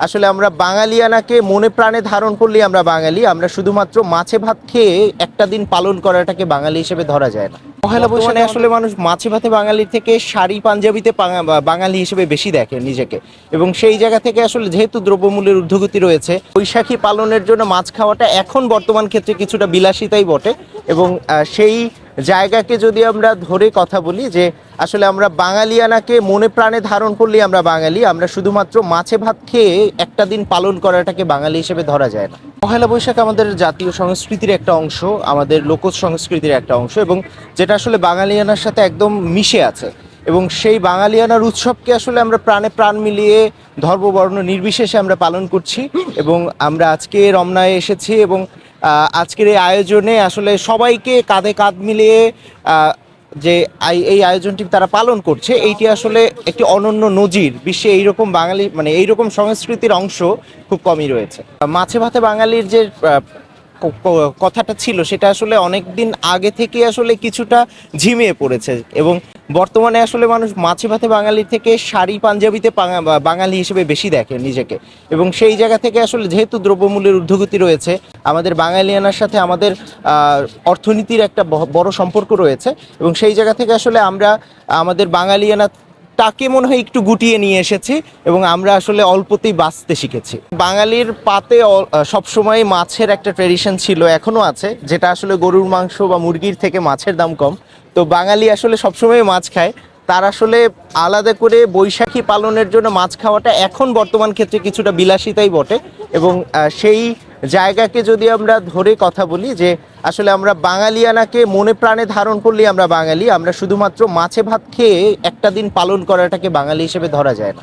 আসলে আমরা বাঙালিয়ানাকে মনে প্রাণে ধারণ করলেই আমরা বাঙালি। আমরা শুধুমাত্র মাছে ভাত খেয়ে একটা দিন পালন করাটাকে বাঙালি হিসেবে ধরা যায় না। পহেলা বৈশাখে আসলে মানুষ মাছে ভাতে বাঙালির থেকে শাড়ি পাঞ্জাবিতে বাঙালি হিসেবে বেশি দেখে নিজেকে, এবং সেই জায়গা থেকে আসলে যেহেতু দ্রব্যমূল্যের ঊর্ধ্বগতি রয়েছে, বৈশাখী পালনের জন্য মাছ খাওয়াটা এখন বর্তমান ক্ষেত্রে কিছুটা বিলাসিতাই বটে। এবং সেই জায়গাকে যদি আমরা ধরে কথা বলি যে আসলে আমরা বাঙালিয়ানাকে মনে প্রাণে ধারণ করলেই আমরা বাঙালি। আমরা শুধুমাত্র মাছে ভাত খেয়ে একটা দিন পালন করাটাকে বাঙালি হিসেবে ধরা যায় না। পহেলা বৈশাখ আমাদের জাতীয় সংস্কৃতির একটা অংশ, আমাদের লোক সংস্কৃতির একটা অংশ, এবং যেটা আসলে বাঙালিয়ানার সাথে একদম মিশে আছে। এবং সেই বাঙালিয়ানার উৎসবকে আসলে আমরা প্রাণে প্রাণ মিলিয়ে ধর্ম বর্ণ নির্বিশেষে আমরা পালন করছি। এবং আমরা আজকে রমনায় এসেছি, এবং আজকের এই আয়োজনে আসলে সবাইকে কাঁধে কাঁধ মিলিয়ে যে এই আয়োজনটি তারা পালন করছে, এইটি আসলে একটি অনন্য নজির। বিশ্বে এইরকম বাঙালি মানে এইরকম সংস্কৃতির অংশ খুব কমই রয়েছে। মাছে ভাতে বাঙালির যে কথাটা ছিল, সেটা আসলে অনেক দিন আগে থেকে আসলে কিছুটা ঝিমিয়ে পড়েছে, এবং বর্তমানে আসলে মানুষ মাছে ভাতে বাঙালির থেকে শাড়ি পাঞ্জাবিতে বাঙালি হিসেবে বেশি দেখে নিজেকে। এবং সেই জায়গা থেকে আসলে যেহেতু দ্রব্যমূল্যের ঊর্ধ্বগতি রয়েছে, আমাদের বাঙালিয়ানার সাথে আমাদের অর্থনীতির একটা বড় সম্পর্ক রয়েছে, এবং সেই জায়গা থেকে আসলে আমরা আমাদের বাঙালিয়ানা তাকে মনে হয় একটু গুটিয়ে নিয়ে এসেছি, এবং আমরা আসলে অল্পতেই বাঁচতে শিখেছি। বাঙালির পাতে সবসময় মাছের একটা ট্রেডিশন ছিল, এখনও আছে, যেটা আসলে গরুর মাংস বা মুরগির থেকে মাছের দাম কম। তো বাঙালি আসলে সবসময় মাছ খায়। তার আসলে আলাদা করে বৈশাখী পালনের জন্য মাছ খাওয়াটা এখন বর্তমান ক্ষেত্রে কিছুটা বিলাসিতাই বটে। এবং সেই জায়গাকে যদি আমরা ধরে কথা বলি যে আসলে আমরা বাঙালিয়ানাকে মনে প্রাণে ধারণ করলেই আমরা বাঙালি। আমরা শুধুমাত্র মাছে ভাত খেয়ে একটা দিন পালন করাটাকে বাঙালি হিসেবে ধরা যায় না।